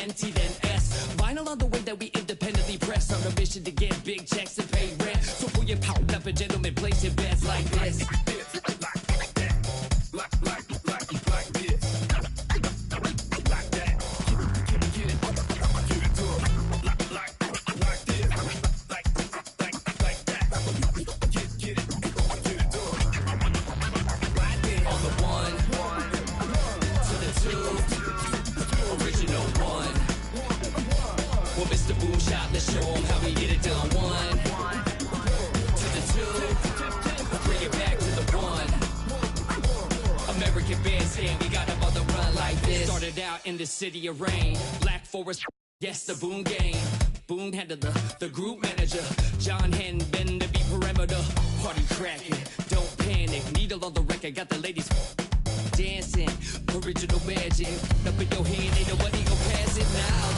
Venti, then S. Vinyl on the way that we independently press on a mission to get big checks and pay rent. So pull your power up and gentlemen, place your bets like this. Let's show them how we get it done. 1 to the 2, bring it back to the 1. American bandstand, we got them on the run like this. Started out in the city of rain, Black Forest, yes, the Boone game. Boone handled the group manager. John Henn been to be perimeter. Party cracking, don't panic. Needle on the record, got the ladies dancing. Original magic, up in your hand, ain't nobody gon' pass it now.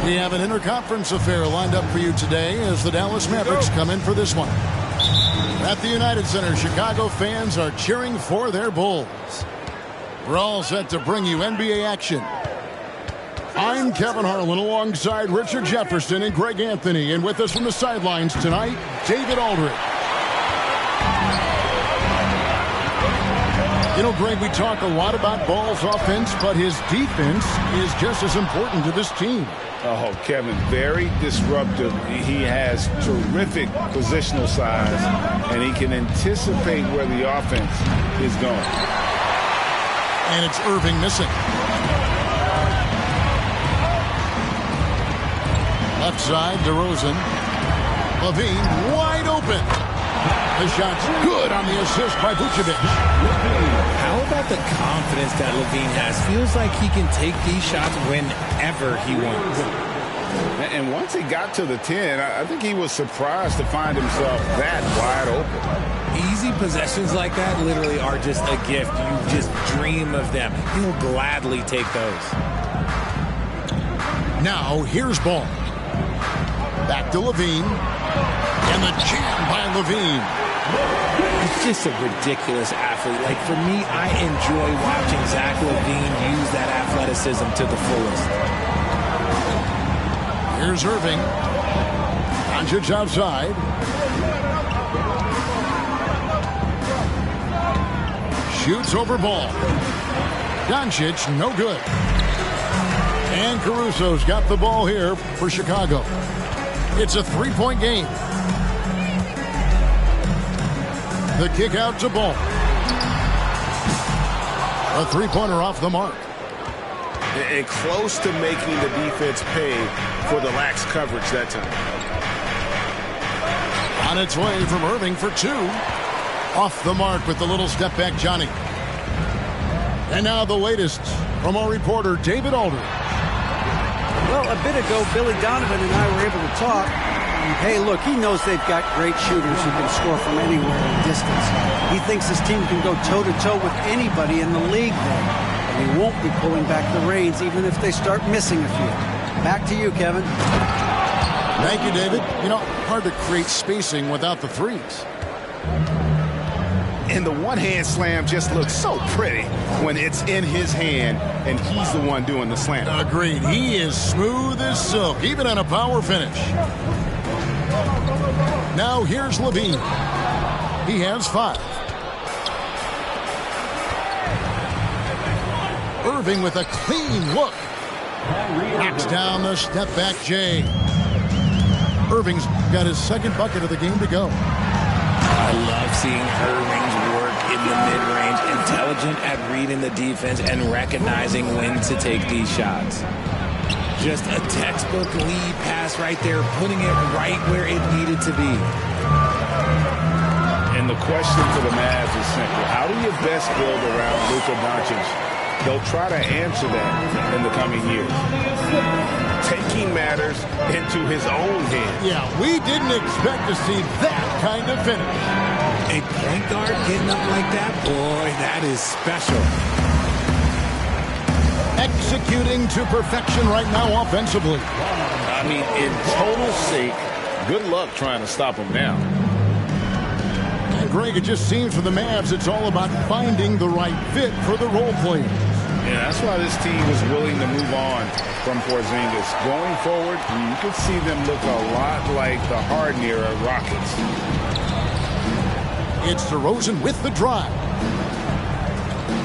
We have an interconference affair lined up for you today as the Dallas Mavericks come in for this one. At the United Center, Chicago fans are cheering for their Bulls. We're all set to bring you NBA action. I'm Kevin Harlan alongside Richard Jefferson and Greg Anthony, and with us from the sidelines tonight, David Aldridge. You know, Greg, we talk a lot about Ball's offense, but his defense is just as important to this team. Oh, Kevin, very disruptive. He has terrific positional size, and he can anticipate where the offense is going. And it's Irving missing. Left side, DeRozan. Levine wide open. The shot's good on the assist by Vucevic. How about the confidence that Levine has? Feels like he can take these shots whenever he wants. And once he got to the 10, I think he was surprised to find himself that wide open. Easy possessions like that literally are just a gift. You just dream of them. He'll gladly take those. Now, here's Ball. Back to Levine. And the jam by Levine. He's just a ridiculous athlete. Like, for me, I enjoy watching Zach LaVine use that athleticism to the fullest. Here's Irving. Doncic outside. Shoots over Ball. Doncic, no good. And Caruso's got the ball here for Chicago. It's a three-point game. The kick out to Ball. A three-pointer off the mark. And close to making the defense pay for the lax coverage that time. On its way from Irving for 2. Off the mark with the little step back Johnny. And now the latest from our reporter David Aldridge. Well, a bit ago, Billy Donovan and I were able to talk. Hey, look, he knows they've got great shooters who can score from anywhere in distance. He thinks his team can go toe-to-toe with anybody in the league there. And he won't be pulling back the reins even if they start missing a few. Back to you, Kevin. Thank you, David. You know, hard to create spacing without the threes. And the one-hand slam just looks so pretty when it's in his hand and he's the one doing the slam. Agreed. He is smooth as silk, even on a power finish. Now here's Levine. He has 5. Irving with a clean look. Knocks down the step-back J. Irving's got his second bucket of the game to go. I love seeing Irving's work in the mid-range, intelligent at reading the defense and recognizing when to take these shots. Just a textbook lead pass right there, putting it right where it needed to be. And the question for the Mavs is simple. How do you best build around Luka Doncic? They'll try to answer that in the coming years. Taking matters into his own hands. Yeah, we didn't expect to see that kind of finish. A point guard getting up like that? Boy, that is special. Executing to perfection right now offensively. I mean, in total sync, good luck trying to stop him now. And Greg, it just seems for the Mavs it's all about finding the right fit for the role players. Yeah, that's why this team was willing to move from Porzingis. Going forward, you could see them look a lot like the Harden era Rockets. It's DeRozan with the drive.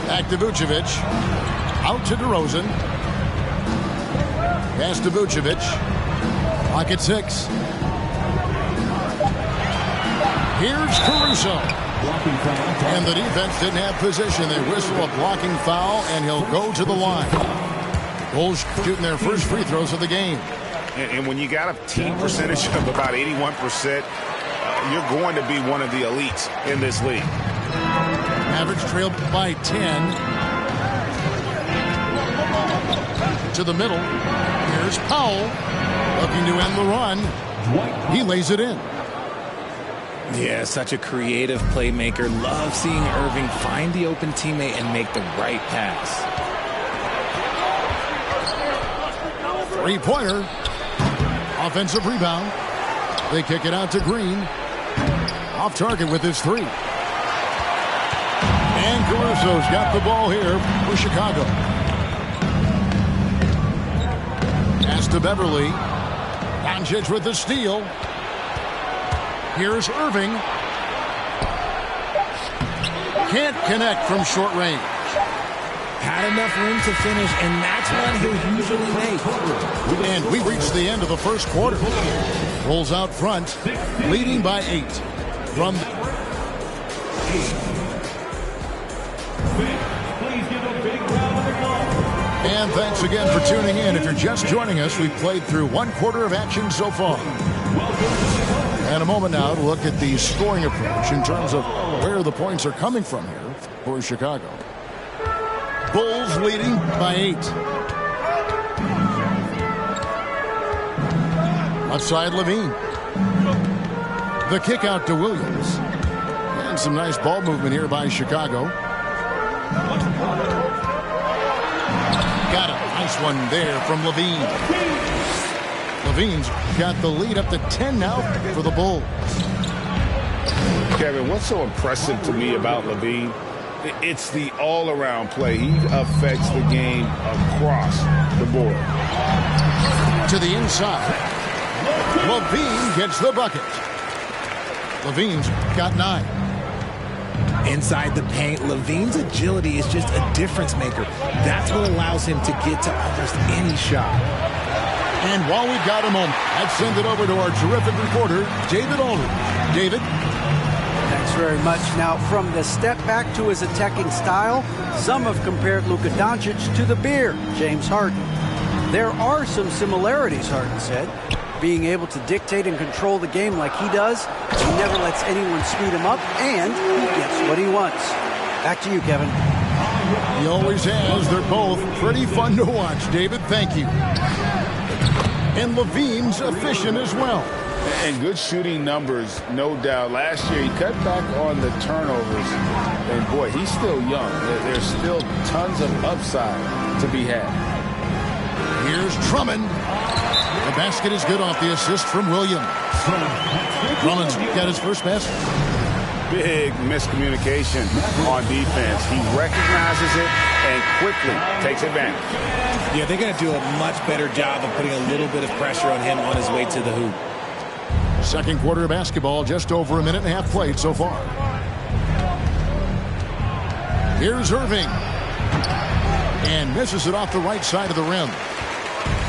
Back to Vucevic. Out to DeRozan. Pass to Vucevic. Clock at 6. Here's Caruso. And the defense didn't have position. They whistle a blocking foul, and he'll go to the line. Bulls shooting their first free throws of the game. And when you got a team percentage of about 81%, you're going to be one of the elites in this league. Mavericks trailed by 10. To the middle. Here's Powell. Looking to end the run. He lays it in. Yeah, such a creative playmaker. Love seeing Irving find the open teammate and make the right pass. Three-pointer. Offensive rebound. They kick it out to Green. Off target with his 3. And Caruso's got the ball here for Chicago. Pass to Beverly. Doncic with the steal. Here's Irving. Can't connect from short range. Had enough room to finish, and that's one he'll usually make. And we reached the end of the first quarter. Rolls out front, leading by 8. From and thanks again for tuning in. If you're just joining us, we've played through 1 quarter of action so far. And a moment now to look at the scoring approach in terms of where the points are coming from here for Chicago. Bulls leading by 8. Left side, Levine. The kick out to Williams. And some nice ball movement here by Chicago. Got a nice one there from Levine. Levine's got the lead up to 10 now for the Bulls. Kevin, what's so impressive to me about Levine? It's the all-around play. He affects the game across the board. To the inside. Levine gets the bucket. Levine's got 9. Inside the paint, Levine's agility is just a difference maker. That's what allows him to get to almost any shot. And while we've got a moment, let's send it over to our terrific reporter, David Aldridge. David? Thanks very much. Now, from the step back to his attacking style, some have compared Luka Doncic to the bear, James Harden. There are some similarities, Harden said. Being able to dictate and control the game like he does, he never lets anyone speed him up, and he gets what he wants. Back to you, Kevin. He always has. They're both pretty fun to watch. David, thank you. And Levine's efficient as well. And good shooting numbers, no doubt. Last year, he cut back on the turnovers. And, boy, he's still young. There's still tons of upside to be had. Here's Drummond. The basket is good off the assist from Williams. Drummond's got his first basket. Big miscommunication on defense. He recognizes it and quickly takes advantage. Yeah, they're going to do a much better job of putting a little bit of pressure on him on his way to the hoop. Second quarter of basketball, just over a minute and a half played so far. Here's Irving. And misses it off the right side of the rim.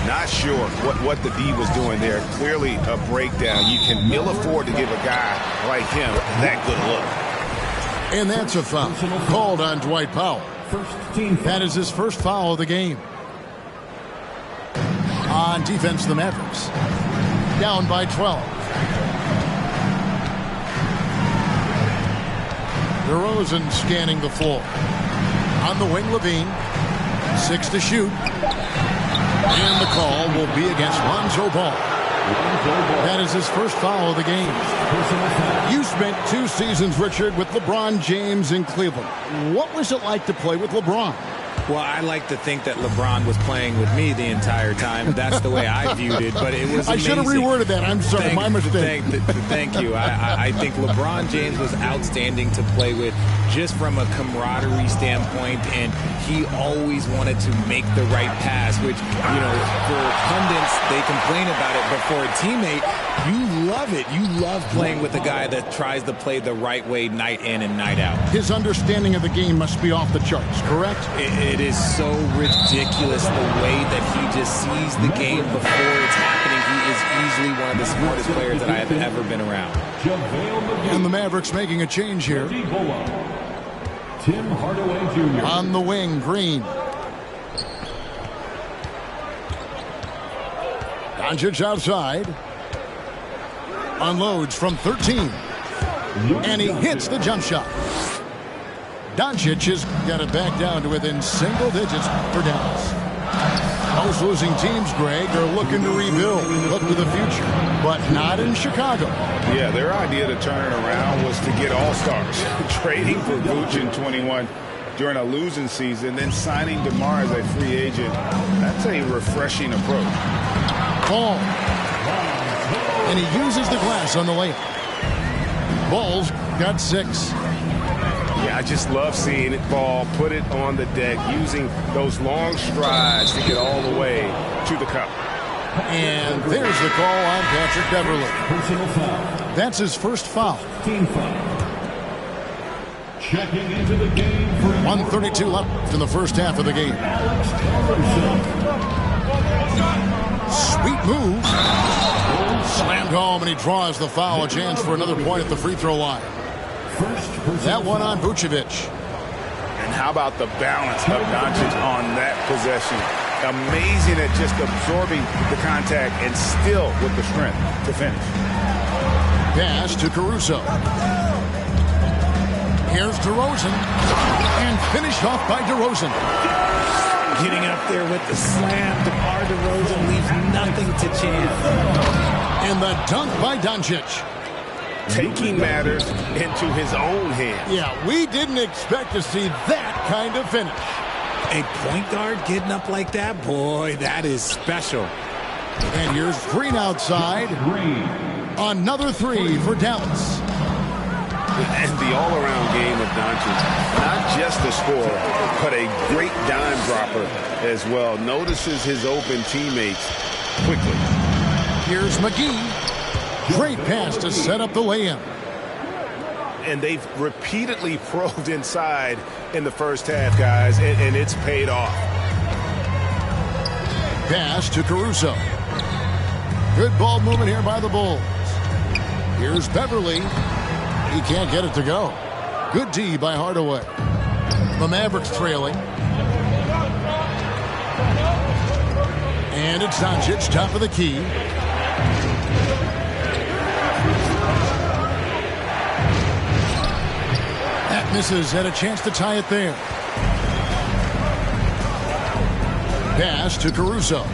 Not sure what the D was doing there. Clearly a breakdown. You can ill afford to give a guy like him that good look. And that's a foul called on Dwight Powell. That is his first foul of the game. On defense, the Mavericks down by 12. DeRozan scanning the floor. On the wing, Levine. 6 to shoot. And the call will be against Lonzo Ball. That is his first foul of the game. You spent 2 seasons, Richard, with LeBron James in Cleveland. What was it like to play with LeBron? Well, I like to think that LeBron was playing with me the entire time. That's the way I viewed it, but it was amazing. I should have reworded that. I'm sorry, my mistake. Thank you. I think LeBron James was outstanding to play with just from a camaraderie standpoint, and he always wanted to make the right pass, which, you know, for pundits, they complain about it, but for a teammate, you love it. You love playing with a guy that tries to play the right way night in and night out. His understanding of the game must be off the charts, correct? It is so ridiculous the way that he just sees the game before it's happening. He is easily one of the smartest players that I have ever been around. And the Mavericks making a change here. Tim Hardaway Jr. On the wing, Green. Doncic outside. Unloads from 13. And he hits the jump shot. Doncic has got it back down to within single digits for Dallas. Most losing teams, Greg, are looking to rebuild, look to the future, but not in Chicago. Yeah, their idea to turn it around was to get all-stars. Trading for Vooch in 21 during a losing season, then signing DeMar as a free agent. That's a refreshing approach. Ball. And he uses the glass on the layup. Bulls got 6. Yeah, I just love seeing it fall, put it on the deck, using those long strides to get all the way to the cup. And there's the call on Patrick Beverley. Personal foul. That's his first foul. Team foul. Checking into the game for 1:32 left in the first half of the game. Sweet move. Slammed home, and he draws the foul. A chance for another point at the free throw line. That one on Vucevic. And how about the balance of Doncic on that possession? Amazing at just absorbing the contact and still with the strength to finish. Pass to Caruso. Here's DeRozan. And finished off by DeRozan. Getting up there with the slam, DeMar DeRozan leaves nothing to chance. And the dunk by Doncic. Taking matters into his own hands. Yeah, we didn't expect to see that kind of finish. A point guard getting up like that, boy, that is special. And here's Green outside. Another 3 for Dallas. And the all-around game of Doncic, not just a scorer, but a great dime dropper as well. Notices his open teammates quickly. Here's McGee. Great pass to set up the lay-in. And they've repeatedly probed inside in the first half, guys, and it's paid off. Pass to Caruso. Good ball movement here by the Bulls. Here's Beverly. He can't get it to go. Good D by Hardaway. The Mavericks trailing. And it's Doncic, top of the key. That misses, had a chance to tie it there. Pass to Caruso.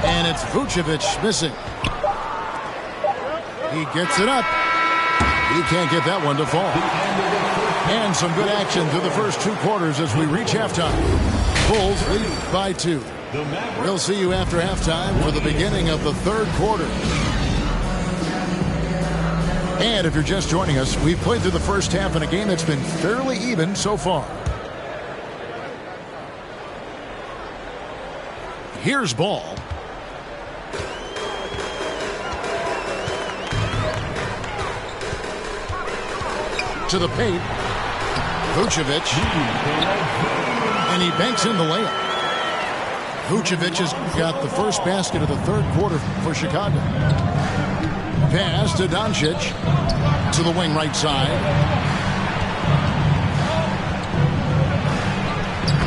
And it's Vucevic missing. He gets it up. He can't get that one to fall. And some good action through the first 2 quarters as we reach halftime. Bulls lead by 2. We'll see you after halftime for the beginning of the 3rd quarter. And if you're just joining us, we've played through the first half in a game that's been fairly even so far. Here's Ball. To the paint. Vucevic. And he banks in the layup. Vucevic has got the first basket of the 3rd quarter for Chicago. Pass to Doncic. To the wing right side.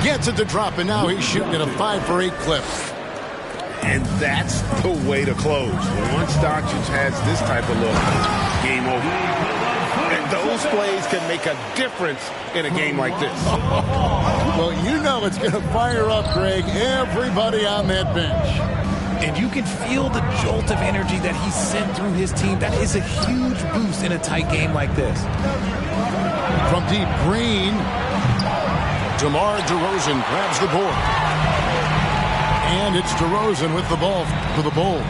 Gets it to drop, and now he's shooting at a 5 for 8 clip. And that's the way to close. Once Doncic has this type of look, game over. And those plays can make a difference in a game like this. Well, you know it's going to fire up, Greg, everybody on that bench. And you can feel the jolt of energy that he sent through his team. That is a huge boost in a tight game like this. From deep, Green. DeMar DeRozan grabs the board. And it's DeRozan with the ball for the Bulls.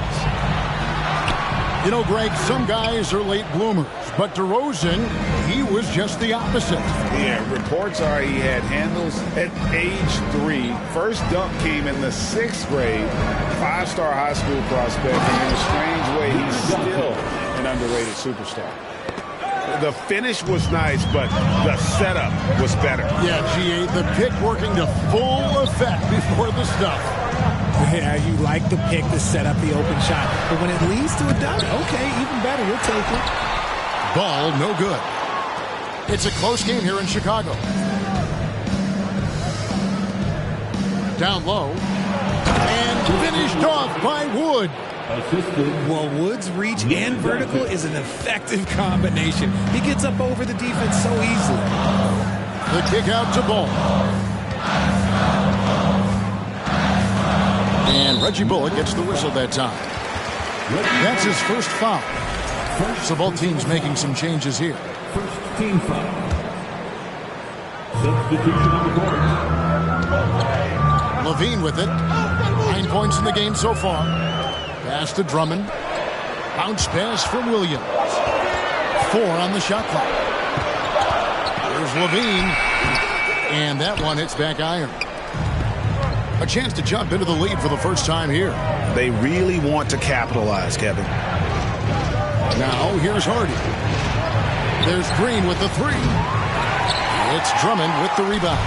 You know, Greg, some guys are late bloomers, but DeRozan, he was just the opposite. Yeah, reports are he had handles at age 3. First dunk came in the 6th grade. 5-star high school prospect, and in a strange way, he's still an underrated superstar. The finish was nice, but the setup was better. Yeah, G8, the pick working to full effect before the stuff. Yeah, you like the pick to set up the open shot. But when it leads to a dunk, okay, even better. We'll take it. Ball no good. It's a close game here in Chicago. Down low. And finished off by Wood. Well, Wood's reach and vertical is an effective combination. He gets up over the defense so easily. The kick out to Ball. And Reggie Bullock gets the whistle that time. That's his first foul. So both teams making some changes here. First team foul. Substitution on the court. Levine with it. 9 points in the game so far. Pass to Drummond. Bounce pass from Williams. 4 on the shot clock. There's Levine. And that one hits back iron. A chance to jump into the lead for the first time here. They really want to capitalize, Kevin. Now here's Hardy. There's Green with the 3. It's Drummond with the rebound.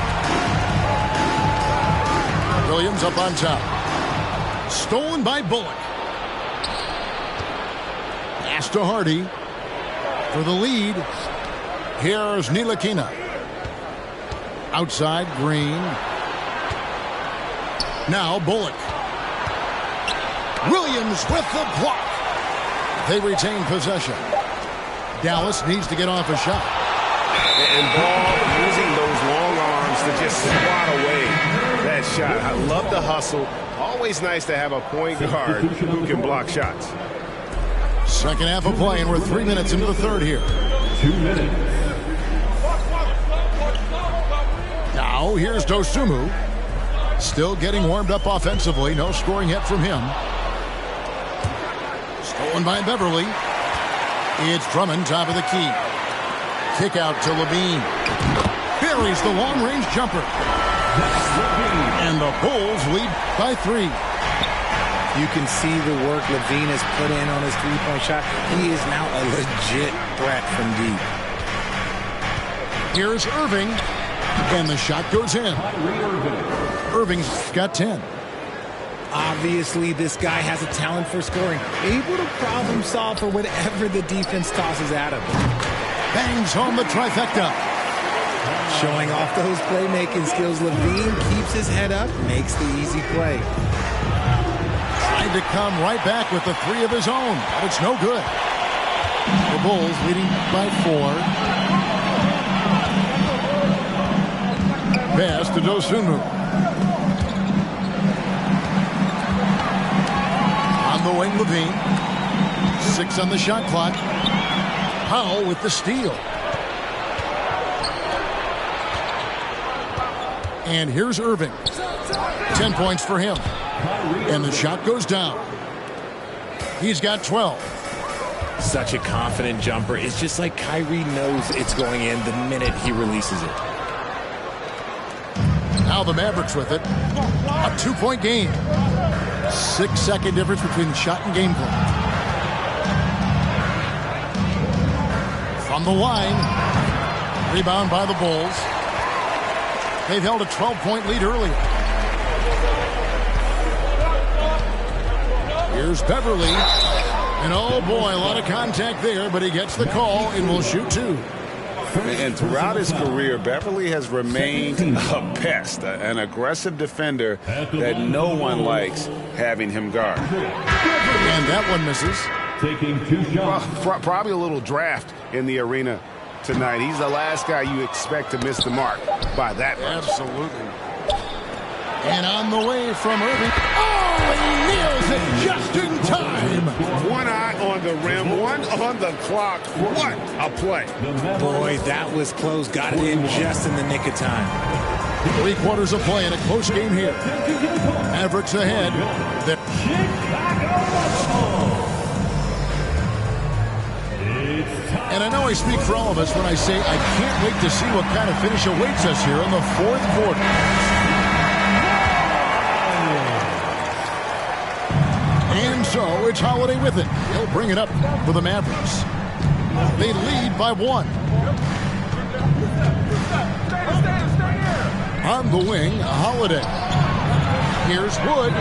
Williams up on top. Stolen by Bullock. Pass to Hardy. For the lead, here's Ntilikina. Outside, Green. Now Bullock. Williams with the block. They retain possession. Dallas needs to get off a shot. And Ball using those long arms to just swat away that shot. I love the hustle. Always nice to have a point guard who can block shots. Second half of play, and we're 3 minutes into the third here. 2 minutes. Now here's Dosunmu. Still getting warmed up offensively. No scoring yet from him. Stolen by Beverly. It's Drummond, top of the key. Kick out to Levine. Buries the long-range jumper. And the Bulls lead by 3. You can see the work Levine has put in on his three-point shot. He is now a legit threat from deep. Here's Irving. And the shot goes in. Irving's got 10. Obviously, this guy has a talent for scoring. Able to problem solve for whatever the defense tosses at him. Bangs home the trifecta. Showing off those playmaking skills, Levine keeps his head up, makes the easy play. Tried to come right back with the 3 of his own, but it's no good. The Bulls leading by 4. Pass to Dosunmu. On the wing, Levine. 6 on the shot clock. Powell with the steal. And here's Irving. 10 points for him. And the shot goes down. He's got 12. Such a confident jumper. It's just like Kyrie knows it's going in the minute he releases it. Now the Mavericks with it. A 2-point game. 6-second difference between the shot and game clock. From the line. Rebound by the Bulls. They've held a 12-point lead earlier. Here's Beverly. And oh boy, a lot of contact there, but he gets the call and will shoot 2. And throughout his career, Beverly has remained a pest, an aggressive defender that no one likes having him guard. And that one misses. Taking 2 shots. Probably a little draft in the arena tonight. He's the last guy you expect to miss the mark by that much. Absolutely. And on the way from Irving. Oh, he nails it just in time. One eye on the rim, one on the clock. What a play. Boy, that was close. Got it in just in the nick of time. 3 quarters of play in a close game here. Mavericks ahead. And I know I speak for all of us when I say I can't wait to see what kind of finish awaits us here in the 4th quarter. And so it's Holiday with it. He'll bring it up for the Mavericks. They lead by 1. On the wing, Holiday. Here's Wood.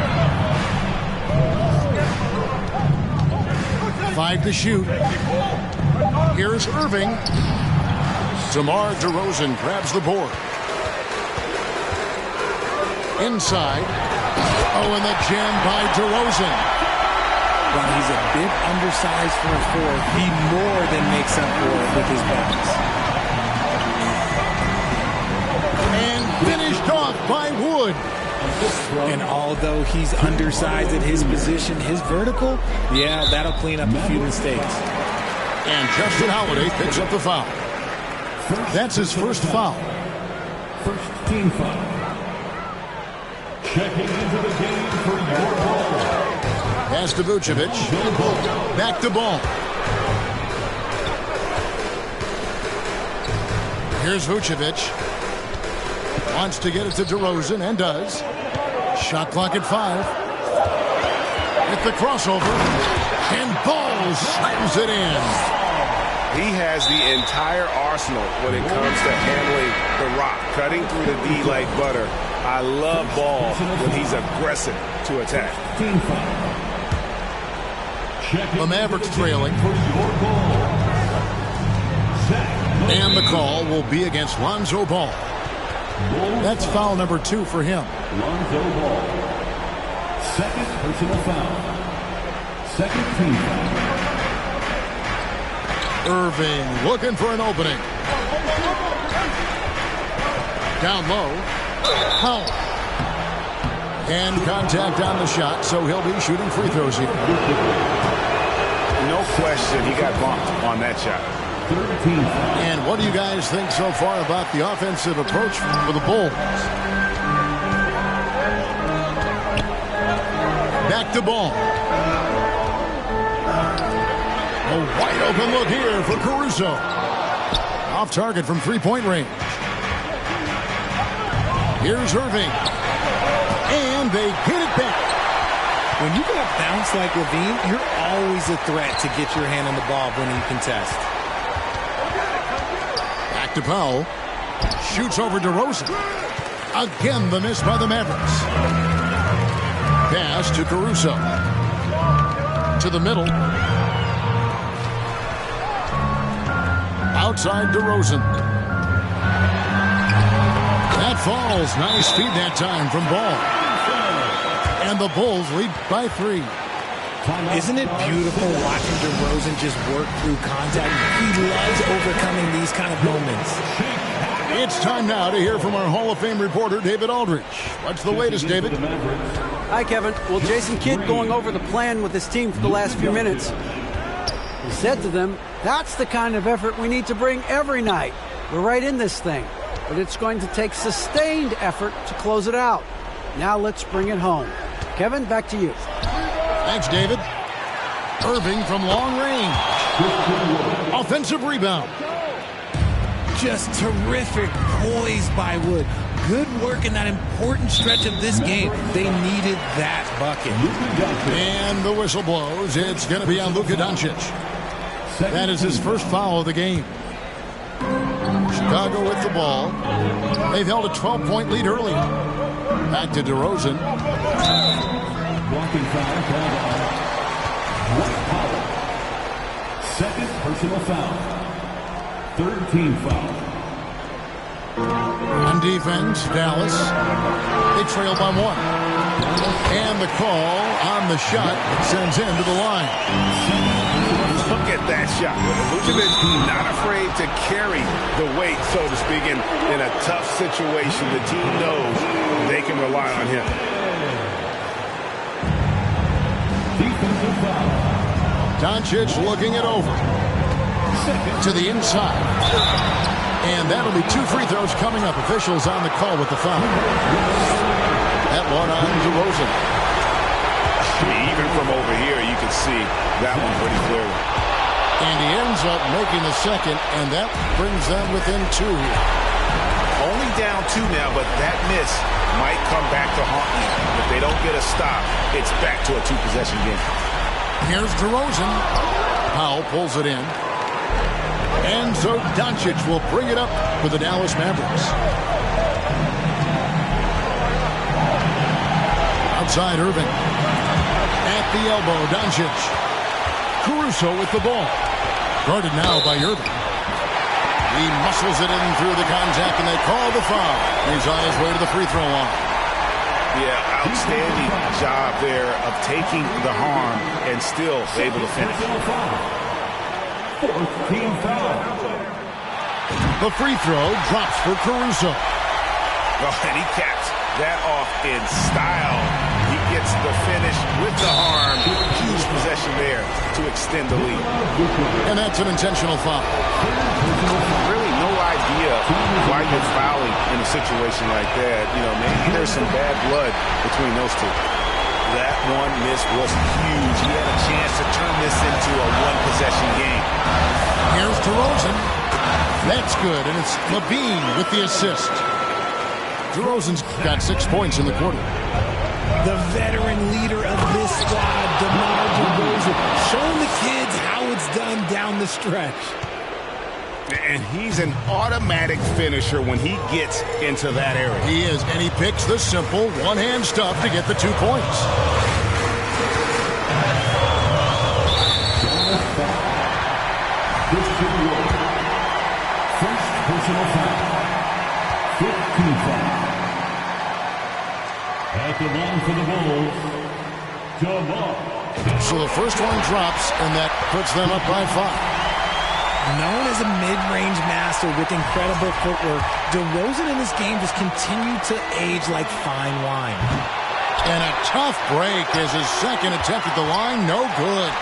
5 to shoot. Here's Irving. DeMar DeRozan grabs the board. Inside. Oh, and the jam by DeRozan. While he's a bit undersized for a 4, he more than makes up for it with his bounce. And finished off by Wood. And although he's undersized at his position, his vertical, yeah, that'll clean up a few mistakes. And Justin Holiday picks up the foul. That's his first foul. First team foul. Checking into the game for your ball. Pass to Vucevic. Back to Ball. Here's Vucevic. Wants to get it to DeRozan and does. Shot clock at 5. With the crossover. And Ball slams it in. He has the entire arsenal when it comes to handling the rock, cutting through the D like butter. I love Ball when he's aggressive to attack. The Mavericks trailing. And the call will be against Lonzo Ball. That's foul number 2 for him. Lonzo Ball. Second personal foul. Second team foul. Irving looking for an opening. Down low. Powell. And contact on the shot, so he'll be shooting free throws here. No question he got bumped on that shot. And what do you guys think so far about the offensive approach for the Bulls? Back to Ball. A wide open look here for Caruso. Off target from 3-point range. Here's Irving. And they hit it back. When you got a bounce like Levine, you're always a threat to get your hand on the ball when you contest. Back to Powell. Shoots over DeRozan. Again, the miss by the Mavericks. Pass to Caruso. To the middle. Outside DeRozan. That falls. Nice feed that time from Ball. And the Bulls lead by 3. Isn't it beautiful watching DeRozan just work through contact? He loves overcoming these kind of moments. It's time now to hear from our Hall of Fame reporter, David Aldridge. What's the latest, David? Hi, Kevin. Well, Jason Kidd going over the plan with his team for the last few minutes. He said to them, that's the kind of effort we need to bring every night. We're right in this thing, but it's going to take sustained effort to close it out. Now let's bring it home. Kevin, back to you. Thanks, David. Irving from long range. Offensive rebound. Just terrific poise by Wood. Good work in that important stretch of this game. They needed that bucket. And the whistle blows. It's going to be on Luka Doncic. That is his first foul of the game. Chicago with the ball. They've held a 12-point lead early. Back to DeRozan. Blocking foul called on Dwight Powell. Second personal foul. Third team foul. On defense, Dallas. They trail by 1. And the call on the shot sends him to the line. Look at that shot. Vucevic not afraid to carry the weight, so to speak, in a tough situation. The team knows they can rely on him. Defensive foul. Doncic looking it over. To the inside. And that'll be 2 free throws coming up. Officials on the call with the foul. That one on DeRozan. Even from over here, you can see that one pretty clearly. And he ends up making the second, and that brings them within 2 here. Only down 2 now, but that miss might come back to haunt them. If they don't get a stop, it's back to a 2-possession game. Here's DeRozan. Powell pulls it in. And so Doncic will bring it up for the Dallas Mavericks. Outside Irving. At the elbow, Doncic. Caruso with the ball. Guarded now by Irving. He muscles it in through the contact, and they call the foul. He's on his way to the free throw line. Yeah, outstanding job there of taking the harm and still able to finish. Team foul. The free throw drops for Caruso. Oh, and he caps that off in style. He gets the finish with the arm. Huge possession there to extend the lead. And that's an intentional foul. Really no idea why you're fouling in a situation like that. You know, maybe there's some bad blood between those two. That one miss was huge. He had a chance to turn this into a 1-possession game. Here's DeRozan. That's good, and it's Levine with the assist. DeRozan's got 6 points in the quarter. The veteran leader of this squad, DeMar DeRozan, showing the kids how it's done down the stretch. And he's an automatic finisher when he gets into that area. He is, and he picks the simple one-hand stuff to get the 2 points. First personal foul. 15 foul. At the line for the Bulls, DeMar. So the first one drops, and that puts them up by 5. Known as a mid-range master with incredible footwork, DeRozan in this game just continued to age like fine wine. And a tough break as his second attempt at the line, no good.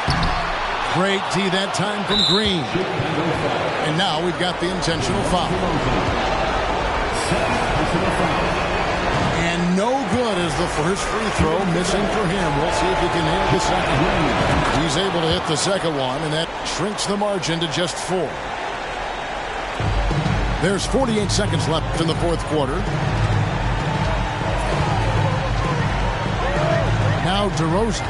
Great D that time from Green. And now we've got the intentional foul. And no good as the first free throw missing for him. We'll see if he can nail the second. He's able to hit the second one, and that shrinks the margin to just 4. There's 48 seconds left in the fourth quarter. Now DeRozan.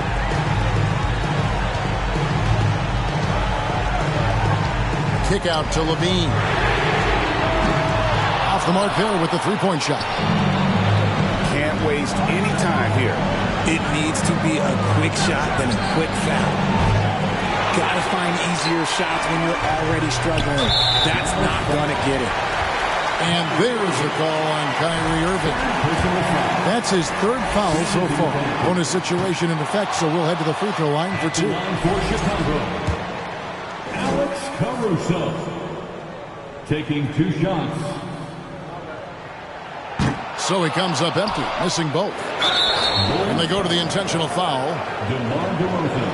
Kick out to Levine. Off the mark there with the 3-point shot. Can't waste any time here. It needs to be a quick shot than a quick foul. Gotta find easier shots when you're already struggling. That's not gonna get it. And there's a call on Kyrie Irving. That's his 3rd foul so far. Bonus situation in effect, so we'll head to the free throw line for 2. Alex Caruso taking 2 shots. So he comes up empty, missing both. And they go to the intentional foul. DeMar DeRozan,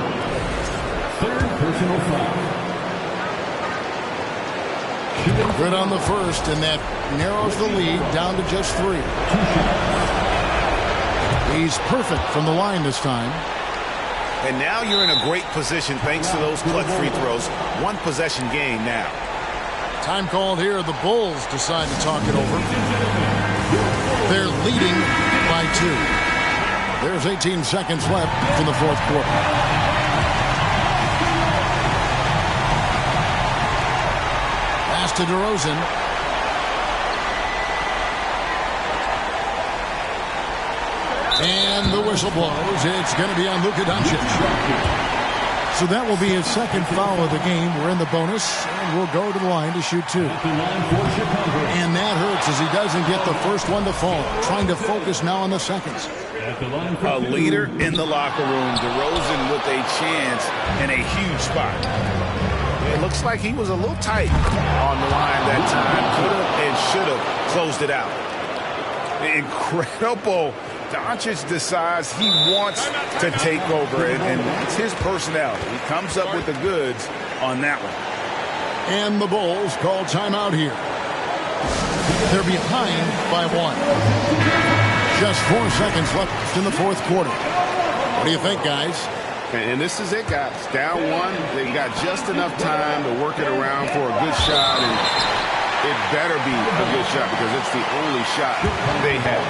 3rd personal foul. Good on the first, and that narrows the lead down to just 3. He's perfect from the line this time. And now you're in a great position thanks to those clutch free throws. 1-possession game now. Time called here. The Bulls decide to talk it over. They're leading by 2. There's 18 seconds left in the fourth quarter. Pass to DeRozan. And the whistle blows. It's going to be on Luka Doncic. So that will be his 2nd foul of the game. We're in the bonus, and we'll go to the line to shoot 2. And that hurts as he doesn't get the first one to fall. Trying to focus now on the seconds. A leader in the locker room. DeRozan with a chance and a huge spot. It looks like he was a little tight on the line that time. Could have and should have closed it out. Incredible. Doncic decides he wants to take over, and that's his personality. He comes up with the goods on that one. And the Bulls call timeout here. They're behind by 1. Just 4 seconds left in the fourth quarter. What do you think, guys? And this is it, guys. Down 1. They've got just enough time to work it around for a good shot, and it better be a good shot because it's the only shot they have.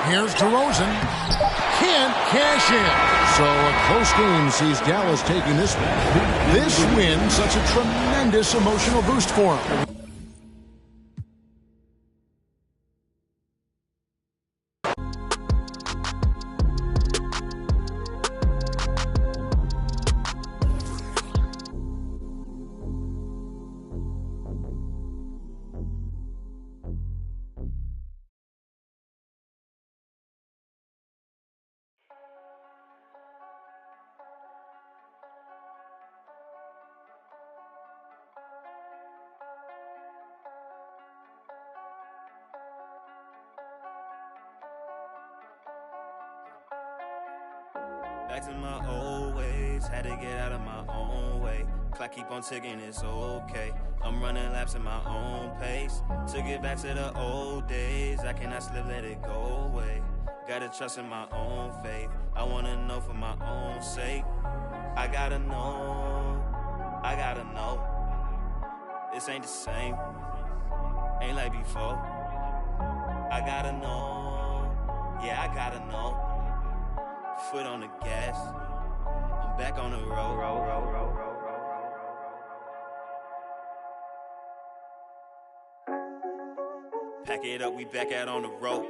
Here's DeRozan. Can't cash in. So a close game sees Dallas taking this one. This win, such a tremendous emotional boost for him. Back to my old ways, had to get out of my own way. Clock keep on ticking, it's okay. I'm running laps at my own pace. Took it back to the old days, I cannot slip, let it go away. Gotta trust in my own faith, I wanna know for my own sake. I gotta know, this ain't the same, ain't like before. I gotta know, yeah, I gotta know. Foot on the gas, I'm back on the road. Pack it up, we back out on the road.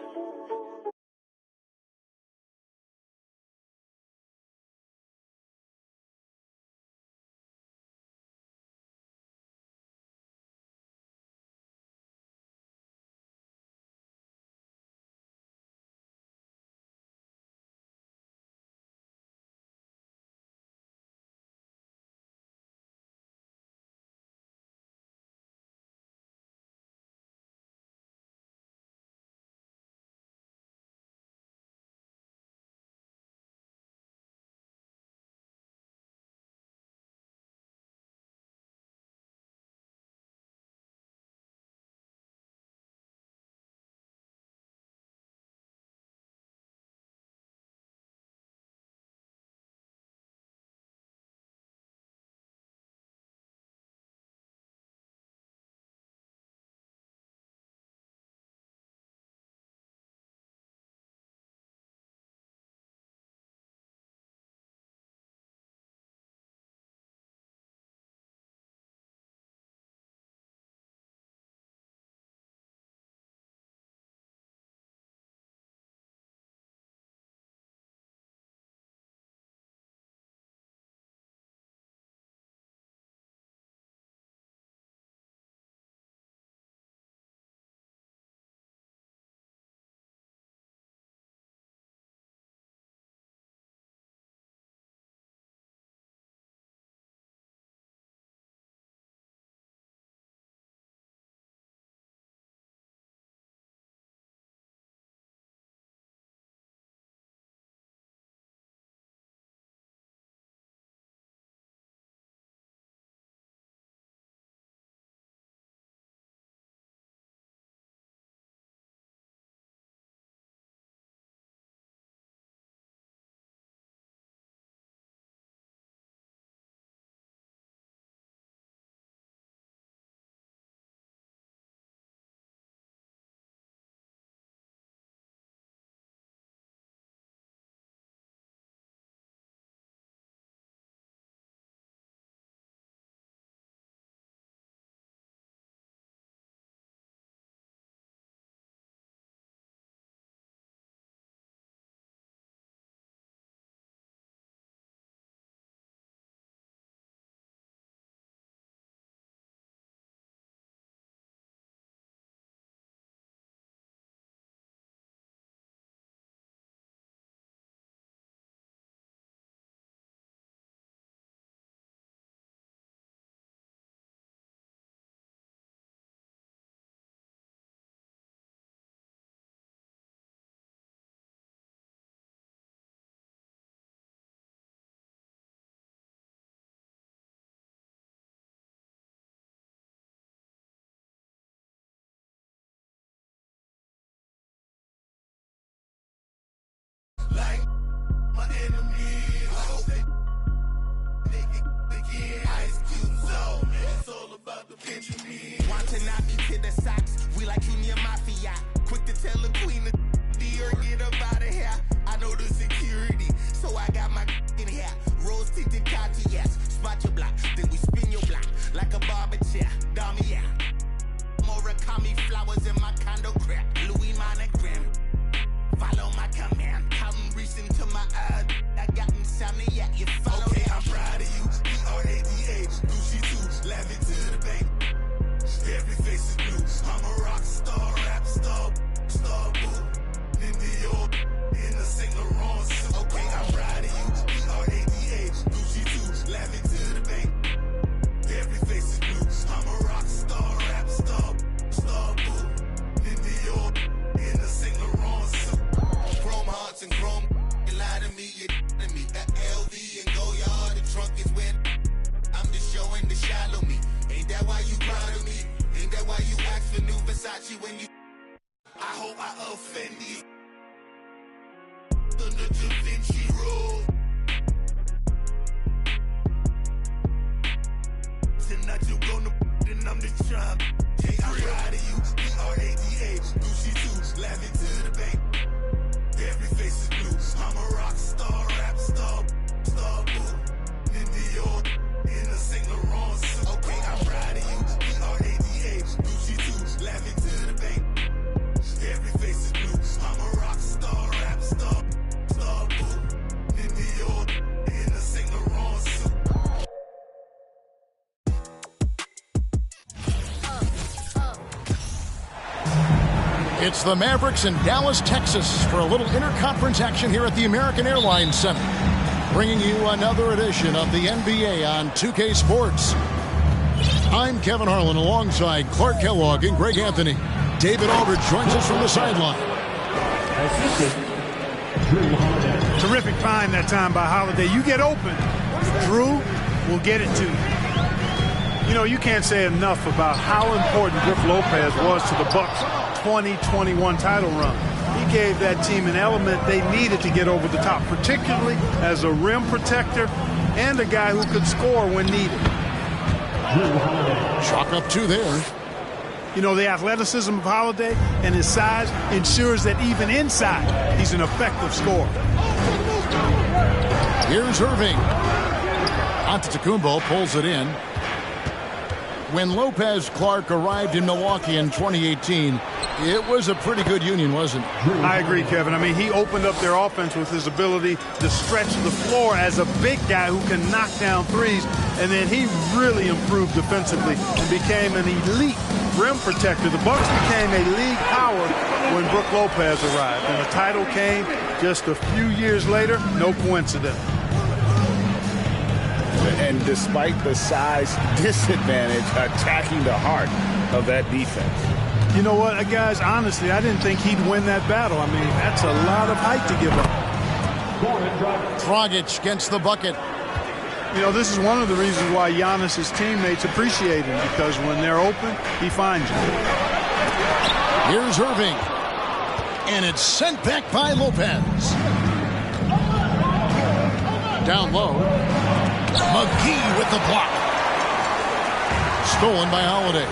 I offend you. The Da Vinci Rule. Tonight you gonna then I'm the tribe. I ride to you, B-R-A-D-A, Gucci too, laughing to the bank. Every face is blue. I'm a rock star, rap star, star boo. In Dior, in a Saint Laurent suit. Okay, I ride to you, B-R-A-D-A, Gucci too, laughing to the bank. Every face is blue. I'm a rock star, rap star, star boo. In Dior, in a Saint Laurent suit. It's the Mavericks in Dallas, Texas for a little interconference action here at the American Airlines Center. Bringing you another edition of the NBA on 2K Sports. I'm Kevin Harlan alongside Clark Kellogg and Greg Anthony. David Aldridge joins us from the sideline. Terrific find that time by Holiday. You get open, Drew will get it to you. You know, you can't say enough about how important Brook Lopez was to the Bucks' 2021 title run. He gave that team an element they needed to get over the top, particularly as a rim protector and a guy who could score when needed. Chalk up two there. You know, the athleticism of Holiday and his size ensures that even inside, he's an effective scorer. Here's Irving. Antetokounmpo pulls it in. When Lopez Clark arrived in Milwaukee in 2018, it was a pretty good union, wasn't it? I agree, Kevin. I mean, he opened up their offense with his ability to stretch the floor as a big guy who can knock down threes, and then he really improved defensively and became an elite rim protector. The Bucks became a league power when Brook Lopez arrived, and the title came just a few years later. No coincidence. And despite the size disadvantage, attacking the heart of that defense. You know what, guys, honestly, I didn't think he'd win that battle. I mean, that's a lot of height to give up. Dragic gets the bucket. You know, this is one of the reasons why Giannis's teammates appreciate him, because when they're open, he finds you. Here's Irving. And it's sent back by Lopez. Down low. McGee with the block. Stolen by Holiday.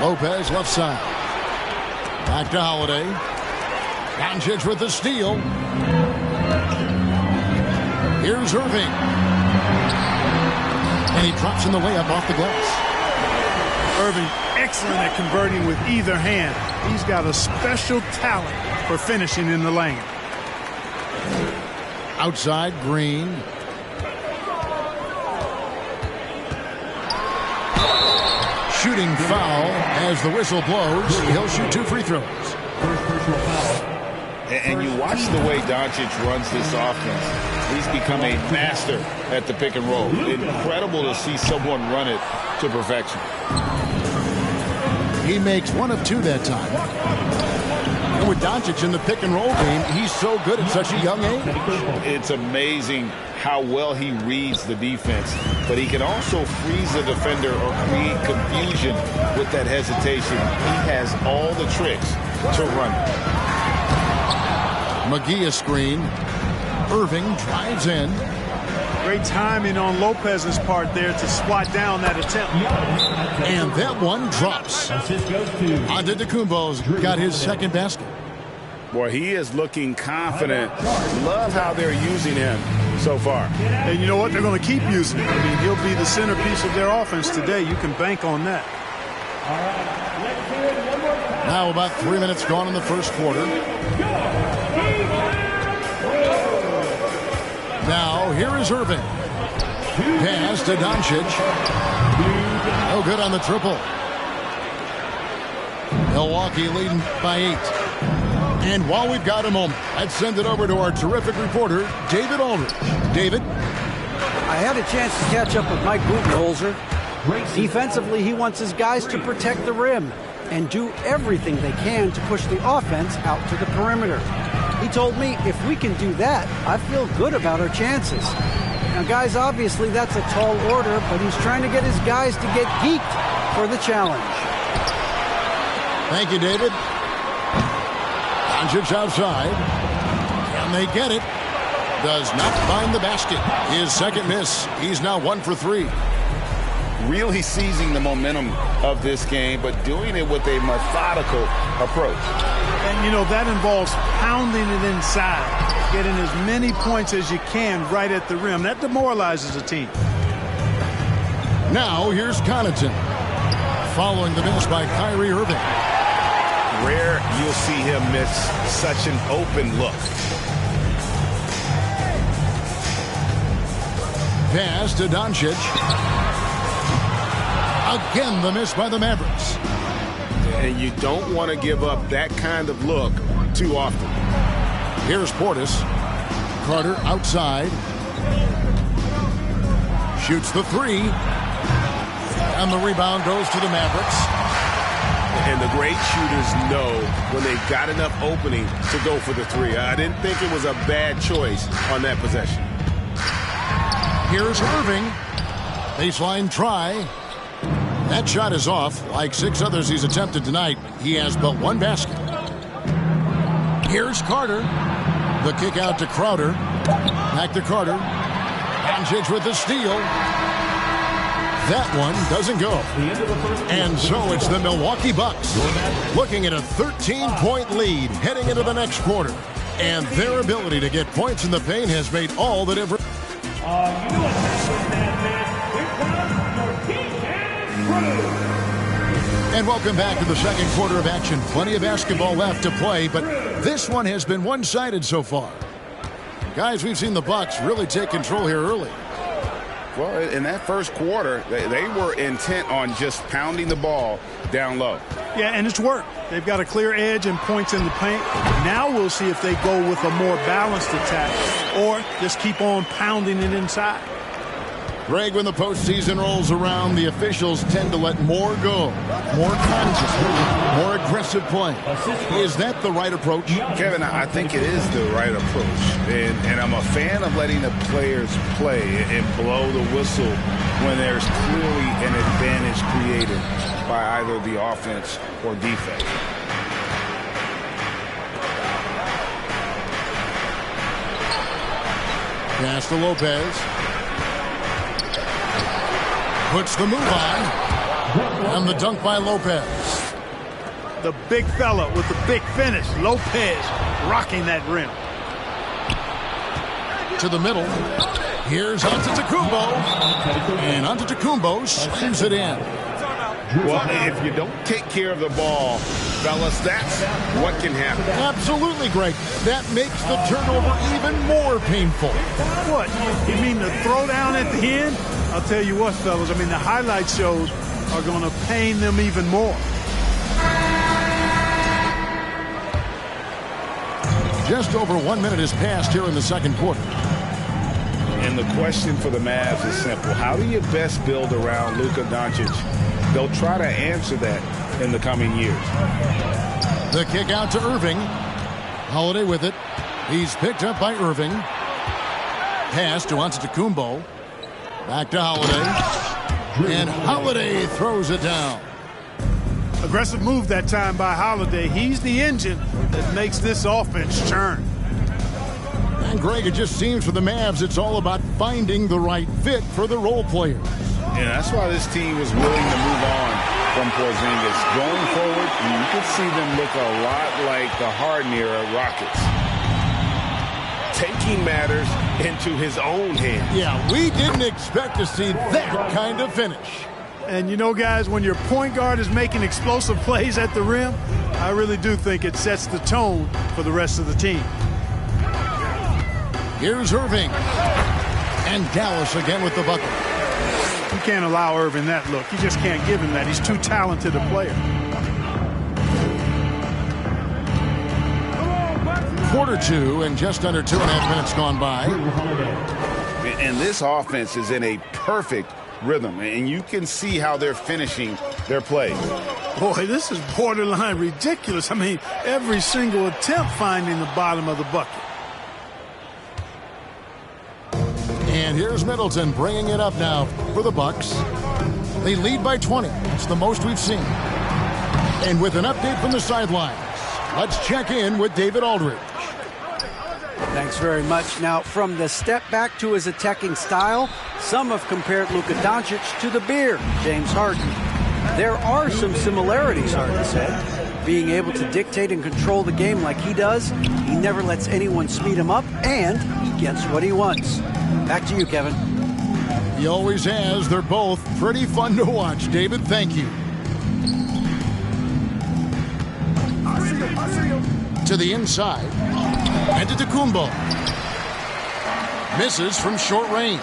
Lopez left side. Back to Holiday. Doncic with the steal. Here's Irving. And he drops in the layup off the glass. Irving, excellent at converting with either hand. He's got a special talent for finishing in the lane. Outside, Green. Shooting foul as the whistle blows. He'll shoot 2 free throws. And you watch the way Doncic runs this offense. He's become a master at the pick and roll. Incredible to see someone run it to perfection. He makes 1 of 2 that time. And with Doncic in the pick and roll game, he's so good at such a young age. It's amazing how well he reads the defense, but he can also freeze the defender or create confusion with that hesitation. He has all the tricks to run it. McGee a screen. Irving drives in. Great timing on Lopez's part there to swat down that attempt. And that one drops. Antetokounmpo's got his second basket. Boy, he is looking confident. Love how they're using him so far. And you know what? They're going to keep using him. I mean, he'll be the centerpiece of their offense today. You can bank on that. Now about 3 minutes gone in the first quarter. Now, here is Irving. Pass to Doncic. No good on the triple. Milwaukee leading by 8. And while we've got a moment, let's send it over to our terrific reporter, David Aldridge. David? I had a chance to catch up with Mike Budenholzer. Defensively, he wants his guys to protect the rim and do everything they can to push the offense out to the perimeter. He told me if we can do that, I feel good about our chances. Now, guys, obviously that's a tall order, but he's trying to get his guys to get geeked for the challenge. Thank you, David. Doncic outside. Can they get it? Does not find the basket. His second miss. He's now 1 for 3. Really seizing the momentum of this game, but doing it with a methodical approach. And, you know, that involves pounding it inside, getting as many points as you can right at the rim. That demoralizes a team. Now here's Connaughton. Following the miss by Kyrie Irving. Rare you'll see him miss such an open look. Pass to Doncic. Again, the miss by the Mavericks. And you don't want to give up that kind of look too often. Here's Portis. Carter outside. Shoots the 3. And the rebound goes to the Mavericks. And the great shooters know when they've got enough opening to go for the 3. I didn't think it was a bad choice on that possession. Here's Irving. Baseline try. That shot is off. Like 6 others he's attempted tonight, he has but 1 basket. Here's Carter. The kick out to Crowder. Back to Carter. Doncic with the steal. That one doesn't go. And so it's the Milwaukee Bucks looking at a 13-point lead heading into the next quarter. And their ability to get points in the paint has made all the difference. And welcome back to the second quarter of action. Plenty of basketball left to play, but this one has been one-sided so far. Guys, we've seen the Bucks really take control here early. Well, in that first quarter, they were intent on just pounding the ball down low. Yeah, and it's worked. They've got a clear edge and points in the paint. Now we'll see if they go with a more balanced attack or just keep on pounding it inside. Greg, when the postseason rolls around, the officials tend to let more go. More conscious, more aggressive play. Is that the right approach? Kevin, I think it is the right approach. And I'm a fan of letting the players play and blow the whistle when there's clearly an advantage created by either the offense or defense. Pass to Lopez. Puts the move on. And the dunk by Lopez. The big fella with the big finish. Lopez rocking that rim. To the middle. Here's Antetokounmpo. And Antetokounmpo slams it in. Well, if you don't take care of the ball, fellas, that's what can happen. Absolutely, Greg. That makes the turnover even more painful. What? You mean the throwdown at the end? I'll tell you what, fellas. I mean, the highlight shows are going to pain them even more. Just over 1 minute has passed here in the second quarter. And the question for the Mavs is simple. How do you best build around Luka Doncic? They'll try to answer that in the coming years. The kick out to Irving. Holiday with it. He's picked up by Irving. Pass to Antetokounmpo. Back to Holiday. And Holiday throws it down. Aggressive move that time by Holiday. He's the engine that makes this offense churn. And Greg, it just seems for the Mavs it's all about finding the right fit for the role players. And that's why this team was willing to move on from Porzingis. Going forward, you could see them look a lot like the Harden-era Rockets. Taking matters into his own hands. Yeah, we didn't expect to see that kind of finish. And you know, guys, when your point guard is making explosive plays at the rim, I really do think it sets the tone for the rest of the team. Here's Irving. And Dallas again with the bucket. You can't allow Irving that look. You just can't give him that. He's too talented a player. Quarter 2 and just under 2.5 minutes gone by. And this offense is in a perfect rhythm, and you can see how they're finishing their play. Boy, this is borderline ridiculous. I mean, every single attempt finding the bottom of the bucket. And here's Middleton bringing it up now for the Bucks. They lead by 20. It's the most we've seen. And with an update from the sidelines, let's check in with David Aldridge. Thanks very much. Now, from the step back to his attacking style, some have compared Luka Doncic to the bear, James Harden. There are some similarities, Harden said. Being able to dictate and control the game like he does, he never lets anyone speed him up, and he gets what he wants. Back to you, Kevin. He always has. They're both pretty fun to watch. David, thank you. To the inside. And to Antetokounmpo. Misses from short range.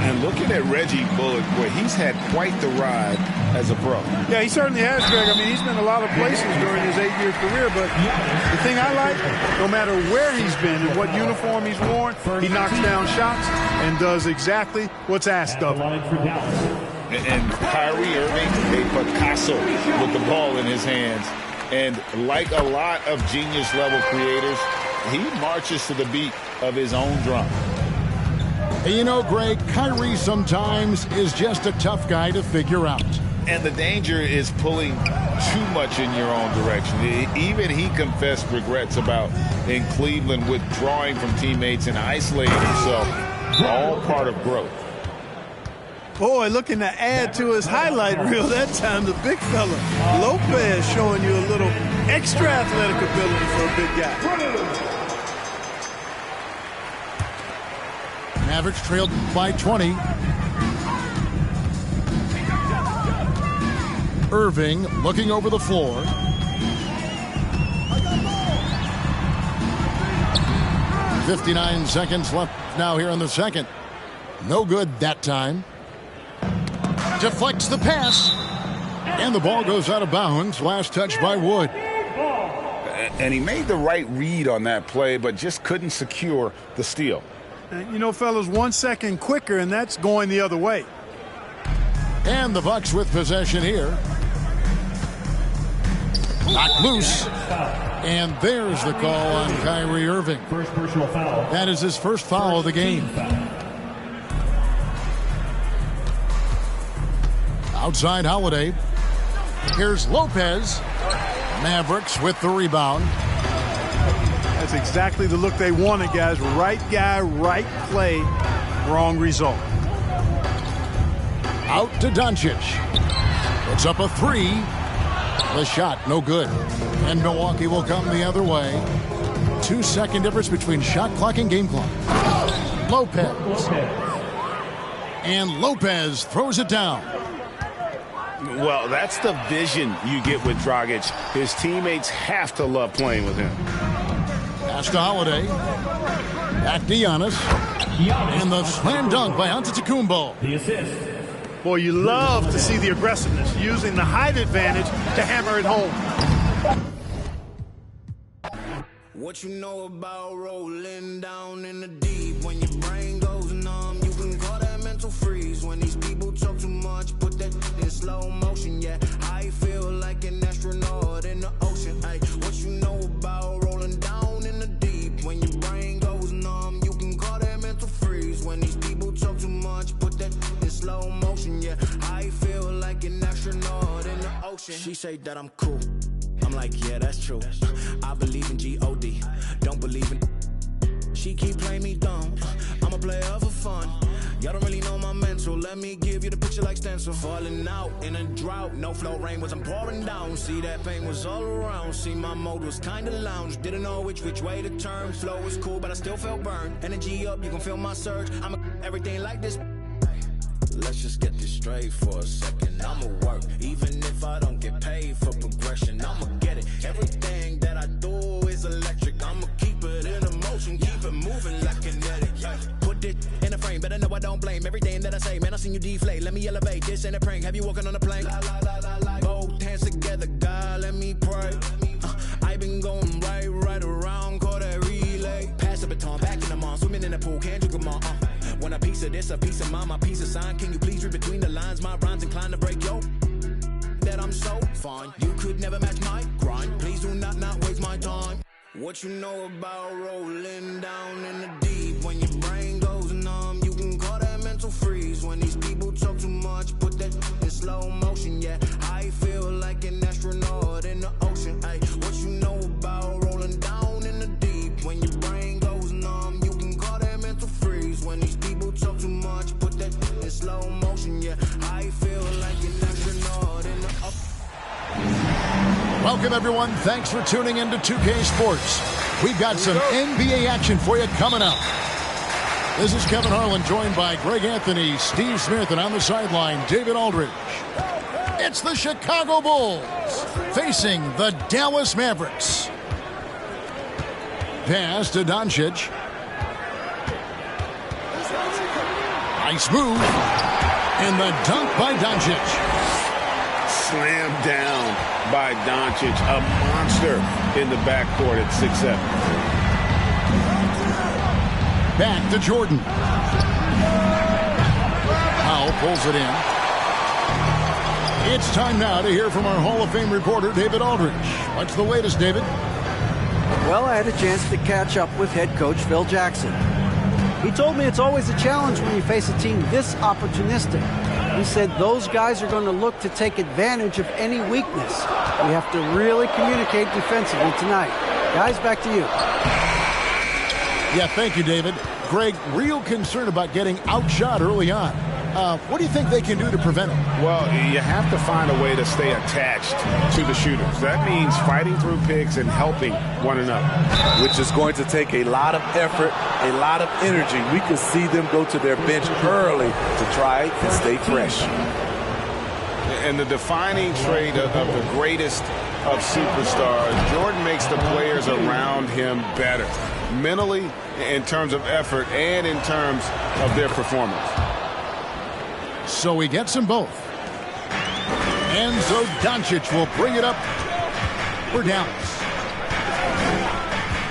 And looking at Reggie Bullock, boy, he's had quite the ride as a pro. Yeah, he certainly has, Greg. I mean, he's been a lot of places during his 8-year career, but the thing I like, no matter where he's been and what uniform he's worn, he knocks down shots and does exactly what's asked of him. And Kyrie Irving, a Picasso with the ball in his hands. And like a lot of genius-level creators, he marches to the beat of his own drum. Hey, you know, Greg, Kyrie sometimes is just a tough guy to figure out. And the danger is pulling too much in your own direction. Even he confessed regrets about in Cleveland withdrawing from teammates and isolating himself. All part of growth. Boy, looking to add to his highlight reel that time, the big fella. Lopez showing you a little extra athletic ability for a big guy. Mavericks trailed by 20. Irving looking over the floor. .59 seconds left now here in the second. No good that time. Deflects the pass. And the ball goes out of bounds. Last touch by Wood. And he made the right read on that play, but just couldn't secure the steal. You know, fellas, 1 second quicker, and that's going the other way. And the Bucks with possession here. Knocked loose. And there's the call on Kyrie Irving. First personal foul. That is his first foul of the game. Outside Holiday. Here's Lopez. Mavericks with the rebound. That's exactly the look they wanted, guys. Right guy, right play, wrong result. Out to Doncic. Puts up a three. The shot, no good. And Milwaukee will come the other way. 2-second difference between shot clock and game clock. Lopez. And Lopez throws it down. Well, that's the vision you get with Dragic. His teammates have to love playing with him. Pass to Holiday. Back to Giannis. And the slam dunk by Antetokounmpo. The assist. Boy, you love to see the aggressiveness, using the height advantage to hammer it home. What you know about rolling down in the deep? When your brain goes numb, you can call that mental freeze. When these people talk too much, put that in slow motion. Yeah, I feel like an astronaut in the ocean. Ay, what you know about rolling down in the deep? When your brain goes numb, you can call that mental freeze. When these people talk too much, put that in slow motion. Yeah, I feel like an astronaut in the ocean. She say that I'm cool. I'm like, yeah, that's true. I believe in G.O.D. Don't believe in. She keep playing me dumb. I'm a player for fun. Y'all don't really know my mental. Let me give you the picture like stencil. Falling out in a drought. No flow rain was I'm pouring down. See that pain was all around. See my mode was kinda lounge. Didn't know which way to turn. Flow was cool, but I still felt burned. Energy up, you can feel my surge. I'm everything like this. Let's just get this straight for a second. I'ma work, even if I don't get paid for progression. I'ma get it. Everything that I do is electric. I'ma keep it in motion, keep it moving like kinetic. Put it in a frame, better know I don't blame everything that I say. Man, I seen you deflate. Let me elevate. This ain't a prank. Have you walking on a plane? Both hands together, God, let me pray. I been going right around, call that relay. Pass the baton, back in the mall, swimming in the pool, can't you come on? When a piece of this, a piece of mine, my piece of sign. Can you please read between the lines? My rhymes inclined to break yo. That I'm so fine. You could never match my grind. Please do not waste my time. What you know about rolling down in the deep? When your brain goes numb, you can call that mental freeze. When these people talk too much, put that in slow motion. Yeah, I feel like an motion, yeah. I feel like an astronaut in the up. Welcome, everyone. Thanks for tuning in to 2K Sports. We've got some NBA action for you coming up. This is Kevin Harlan, joined by Greg Anthony, Steve Smith, and on the sideline, David Aldridge. It's the Chicago Bulls facing the Dallas Mavericks. Pass to Doncic. Nice move. And the dunk by Doncic. Slammed down by Doncic, a monster in the backcourt at 6'7". Back to Jordan. Powell pulls it in. It's time now to hear from our Hall of Fame reporter, David Aldridge. What's the latest, David? Well, I had a chance to catch up with head coach Phil Jackson. He told me it's always a challenge when you face a team this opportunistic. He said those guys are going to look to take advantage of any weakness. We have to really communicate defensively tonight. Guys, back to you. Yeah, thank you, David. Greg, real concern about getting outshot early on. What do you think they can do to prevent it? Well, you have to find a way to stay attached to the shooters. That means fighting through picks and helping one another. Which is going to take a lot of effort, a lot of energy. We could see them go to their bench early to try and stay fresh. And the defining trait of the greatest of superstars, Jordan makes the players around him better. Mentally, in terms of effort, and in terms of their performance. So he gets them both. And so Doncic will bring it up for Dallas.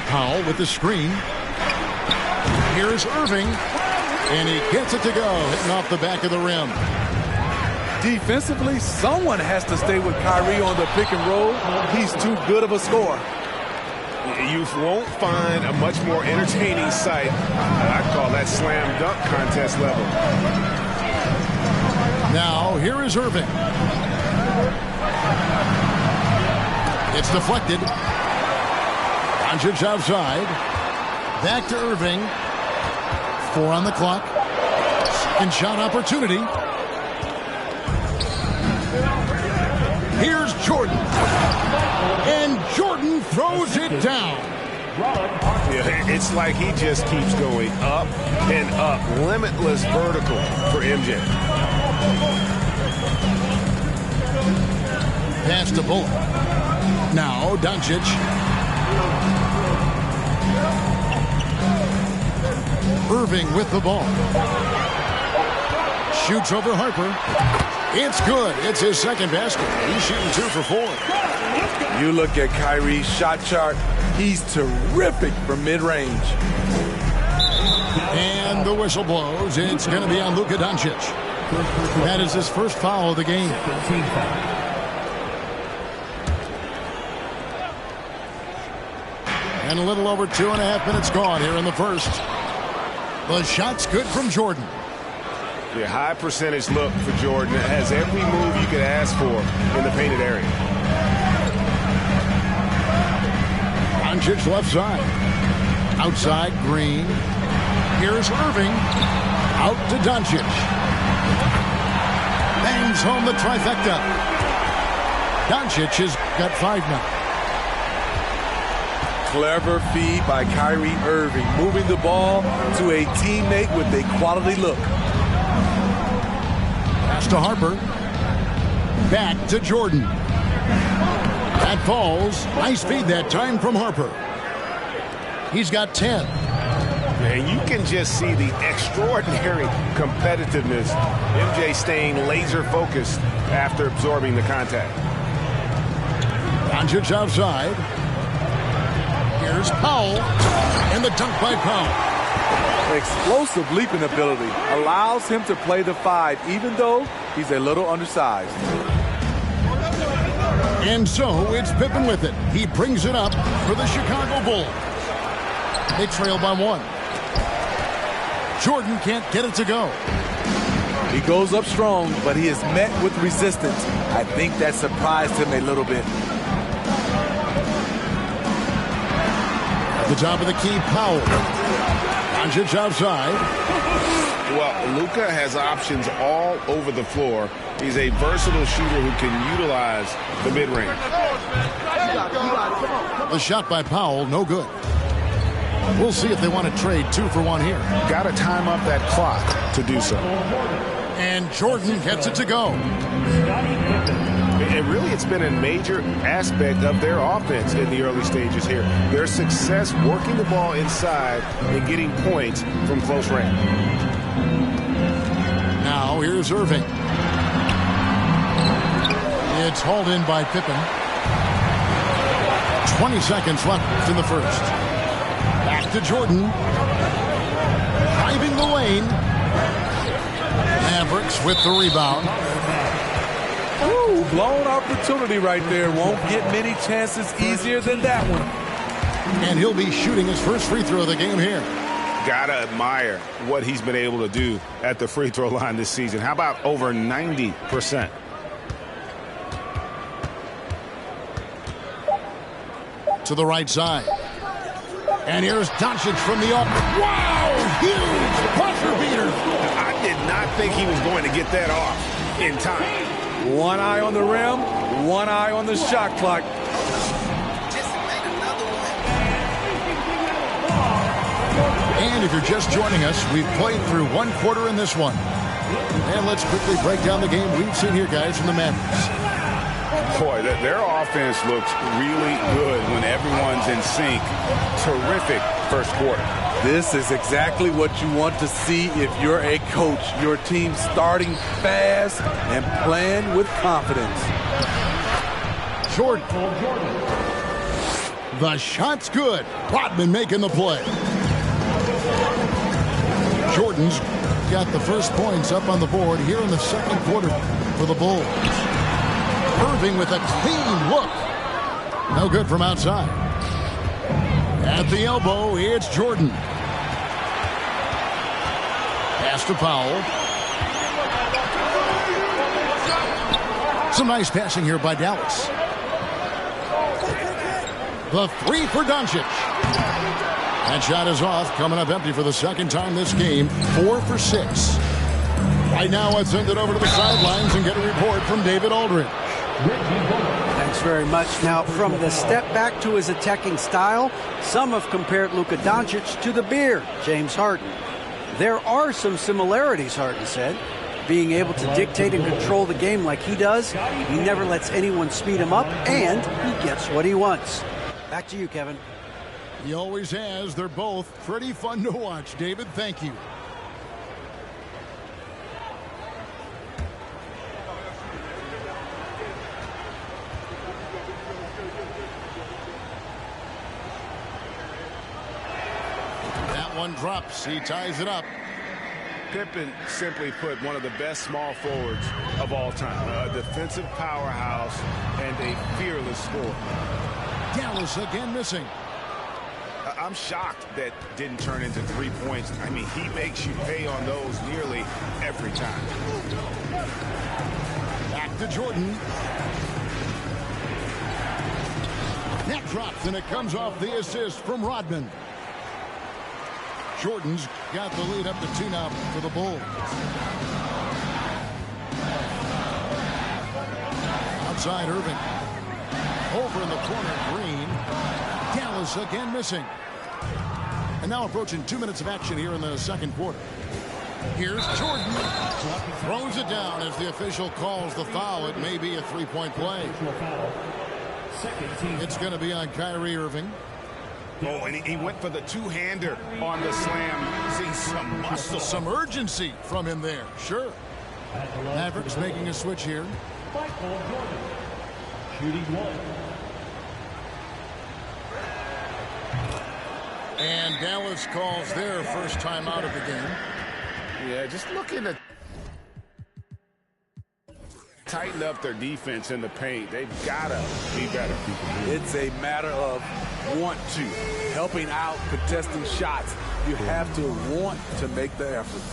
Powell with the screen. Here's Irving. And he gets it to go, hitting off the back of the rim. Defensively, someone has to stay with Kyrie on the pick and roll. He's too good of a scorer. You won't find a much more entertaining sight. I call that slam dunk contest level. Now, here is Irving. It's deflected. Doncic outside. Back to Irving. 4 on the clock. Second shot opportunity. Here's Jordan. And Jordan throws it down. Yeah, it's like he just keeps going up and up. Limitless vertical for MJ. Pass to Bullock. Now Doncic. Irving with the ball. Shoots over Harper. It's good. It's his second basket. He's shooting 2 for 4. You look at Kyrie's shot chart. He's terrific from mid-range. And the whistle blows. It's going to be on Luka Doncic. That is his first foul of the game. And a little over 2.5 minutes gone here in the first. The shot's good from Jordan. Yeah, high percentage look for Jordan. It has every move you could ask for in the painted area. Doncic left side. Outside, Green. Here's Irving. Out to Doncic. Bangs home the trifecta. Doncic has got 5 now. Clever feed by Kyrie Irving, moving the ball to a teammate with a quality look. Pass to Harper. Back to Jordan. That falls. Nice feed that time from Harper. He's got 10. And you can just see the extraordinary competitiveness. MJ staying laser focused after absorbing the contact. Doncic outside. Here's Powell. And the dunk by Powell. Explosive leaping ability allows him to play the 5, even though he's a little undersized. And so it's Pippen with it. He brings it up for the Chicago Bulls. They trail by 1. Jordan can't get it to go. He goes up strong, but he is met with resistance. I think that surprised him a little bit. At the top of the key, Powell. Doncic outside. Well, Luka has options all over the floor. He's a versatile shooter who can utilize the mid-range. The shot by Powell, no good. We'll see if they want to trade 2 for 1 here. Got to time up that clock to do so. And Jordan gets it to go. And really, it's been a major aspect of their offense in the early stages here. Their success working the ball inside and getting points from close range. Now here's Irving. It's hauled in by Pippen. 20 seconds left in the first. Back to Jordan. Driving the lane. Mavericks with the rebound. Ooh, blown opportunity right there. Won't get many chances easier than that one. And he'll be shooting his first free throw of the game here. Gotta admire what he's been able to do at the free throw line this season. How about over 90%? To the right side. And here's Doncic from the off. Wow! Huge buzzer beater. I did not think he was going to get that off in time. One eye on the rim, one eye on the shot clock. And if you're just joining us, we've played through 1 quarter in this one. And let's quickly break down the game we've seen here, guys, from the Mavericks. Boy, their offense looks really good when everyone's in sync. Terrific first quarter. This is exactly what you want to see if you're a coach. Your team starting fast and playing with confidence. Jordan. The shot's good. Rodman making the play. Jordan's got the first points up on the board here in the second quarter for the Bulls. Irving with a clean look. No good from outside. At the elbow, it's Jordan. Pass to Powell. Some nice passing here by Dallas. The 3 for Doncic. That shot is off, coming up empty for the second time this game. 4 for 6. Right now, let's send it over to the sidelines and get a report from David Aldridge. Thanks very much. Now, from the step back to his attacking style, some have compared Luka Doncic to the Bear, James Harden. There are some similarities, Harden said. Being able to dictate and control the game like he does, he never lets anyone speed him up, and he gets what he wants. Back to you, Kevin. He always has. They're both pretty fun to watch. David, thank you. That one drops. He ties it up. Pippen, simply put, one of the best small forwards of all time. A defensive powerhouse and a fearless scorer. Dallas again missing. I'm shocked that didn't turn into 3 points. I mean, he makes you pay on those nearly every time. Back to Jordan. That drops, and it comes off the assist from Rodman. Jordan's got the lead up to 2 now for the Bulls. Outside Irving. Over in the corner, Green. Dallas again missing. And now approaching 2 minutes of action here in the second quarter. Here's Jordan. Throws it down as the official calls the foul. It may be a 3-point play. It's going to be on Kyrie Irving. Oh, and he went for the two-hander on the slam. See some muscle. Some urgency from him there. Sure. Mavericks making a switch here. Shooting 1. And Dallas calls their first time out of the game. Yeah, just looking to tighten up their defense in the paint. They've got to be better. It's a matter of want to. Helping out, contesting shots. You have to want to make the effort.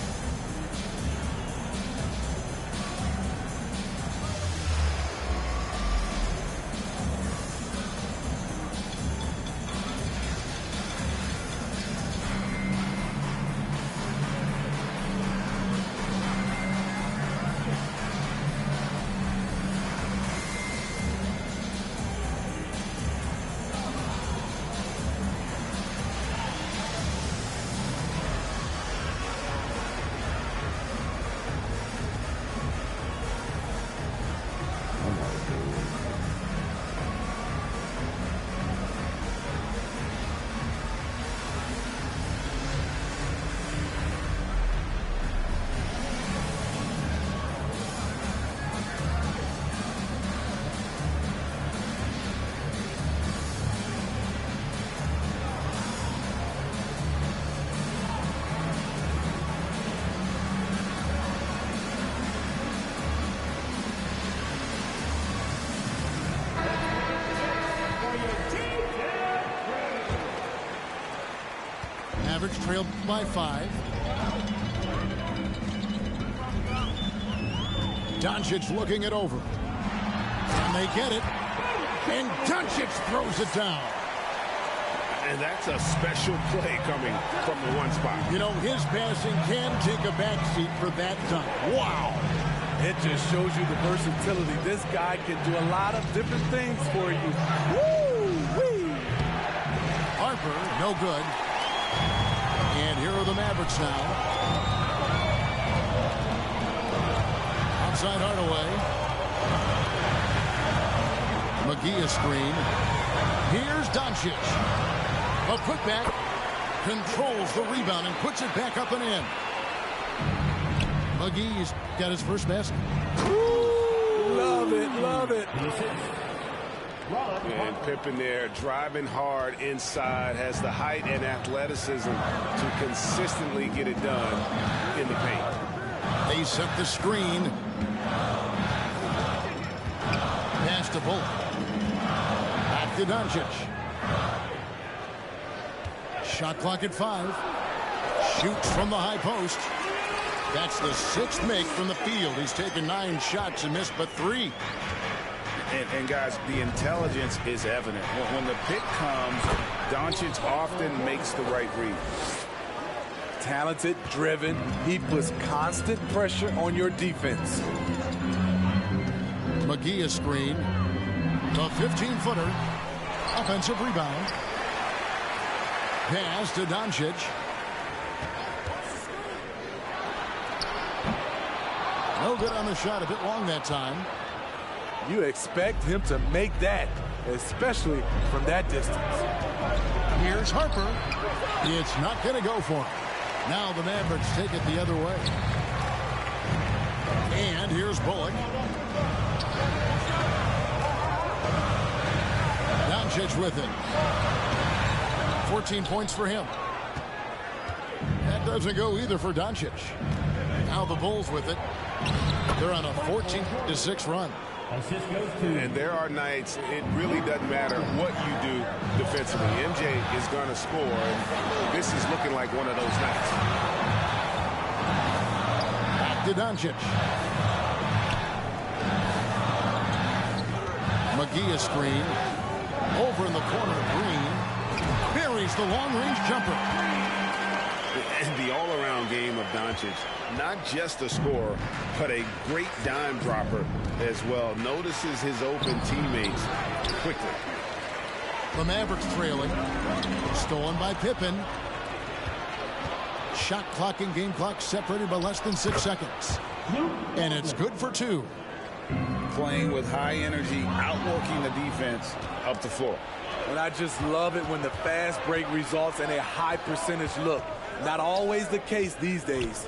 Mavericks trailed by 5. Doncic looking it over. And they get it. And Doncic throws it down. And that's a special play coming from the one spot. You know, his passing can take a backseat for that dunk. Wow. It just shows you the versatility. This guy can do a lot of different things for you. Woo-wee. Harper, no good. And here are the Mavericks now. Outside Hardaway. McGee a screen. Here's Doncic. A putback. Controls the rebound and puts it back up and in. McGee's got his first basket. Ooh, love it, love it. And Pippen there driving hard inside, has the height and athleticism to consistently get it done in the paint. They set the screen. Pass to Bullock. Back to Doncic. Shot clock at 5. Shoots from the high post. That's the 6th make from the field. He's taken 9 shots and missed but 3. And guys, the intelligence is evident. When the pick comes, Doncic often makes the right read. Talented, driven. He puts constant pressure on your defense. McGee a screen. The 15-footer. Offensive rebound. Pass to Doncic. No good on the shot. A bit long that time. You expect him to make that, especially from that distance. Here's Harper. It's not going to go for him. Now the Mavericks take it the other way. And here's Bullock. Doncic with it. 14 points for him. That doesn't go either for Doncic. Now the Bulls with it. They're on a 14-6 run. And there are nights it really doesn't matter what you do defensively. MJ is going to score, and this is looking like one of those nights. Back to Doncic. McGee a screen. Over in the corner, Green. Buries the long-range jumper. And the all-around game of Doncic, not just a scorer, but a great dime dropper as well. Notices his open teammates quickly. The Mavericks trailing. Stolen by Pippen. Shot clock and game clock separated by less than 6 seconds. And it's good for 2. Playing with high energy, outworking the defense up the floor. And I just love it when the fast break results in a high percentage look. Not always the case these days.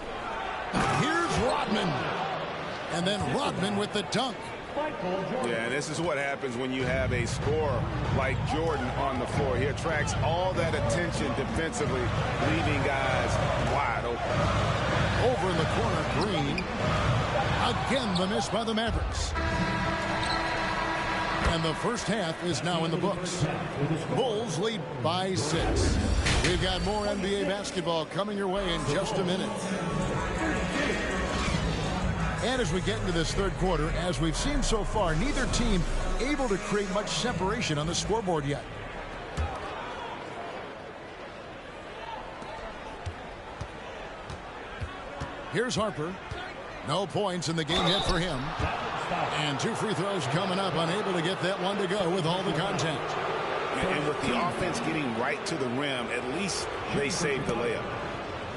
Here's Rodman. And then Rodman with the dunk. Yeah, and this is what happens when you have a scorer like Jordan on the floor. He attracts all that attention defensively, leaving guys wide open. Over in the corner, Green. Again, the miss by the Mavericks. And the first half is now in the books. Bulls lead by 6. We've got more NBA basketball coming your way in just a minute. And as we get into this third quarter, as we've seen so far, neither team able to create much separation on the scoreboard yet. Here's Harper. No points in the game yet for him. And 2 free throws coming up, unable to get that one to go with all the contact. And with the offense getting right to the rim, at least they saved the layup.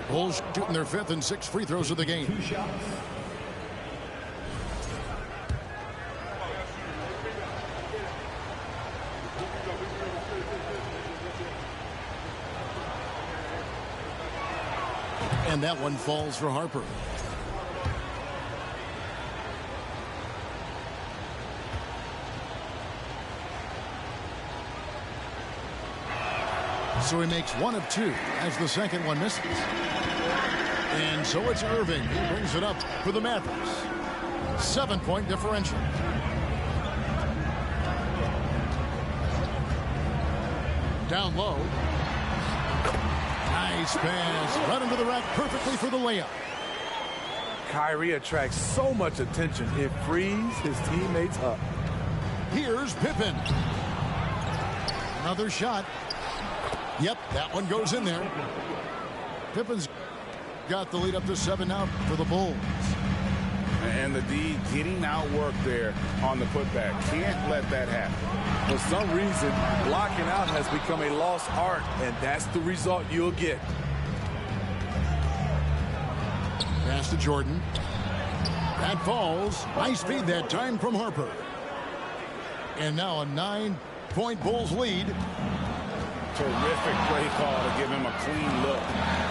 Bulls shooting their 5th and 6th free throws of the game. 2 shots. And that one falls for Harper. So he makes 1 of 2 as the second one misses. And so it's Irving who brings it up for the Mavericks. 7-point differential. Down low. Nice pass. Right into the rack perfectly for the layup. Kyrie attracts so much attention, it frees his teammates up. Here's Pippen. Another shot. Yep, that one goes in there. Pippen's got the lead up to 7 now for the Bulls. And the D getting outworked there on the putback. Can't let that happen. For some reason, blocking out has become a lost art, and that's the result you'll get. Pass to Jordan. That falls. Nice feed that time from Harper. And now a 9-point Bulls lead. Terrific play call to give him a clean look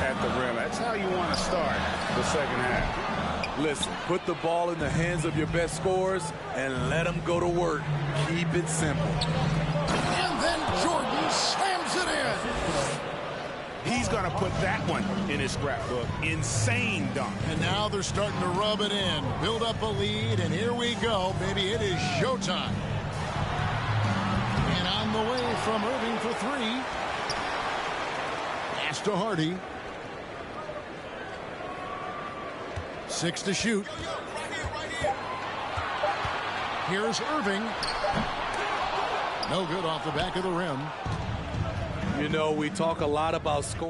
at the rim. That's how you want to start the second half. Listen, put the ball in the hands of your best scorers and let them go to work. Keep it simple. And then Jordan slams it in. He's going to put that one in his scrapbook. Insane dunk. And now they're starting to rub it in. Build up a lead, and here we go, baby. It is showtime. And on the way from Irving for 3. Pass to Hardy. 6 to shoot. Here's Irving. No good off the back of the rim. You know, we talk a lot about scoring.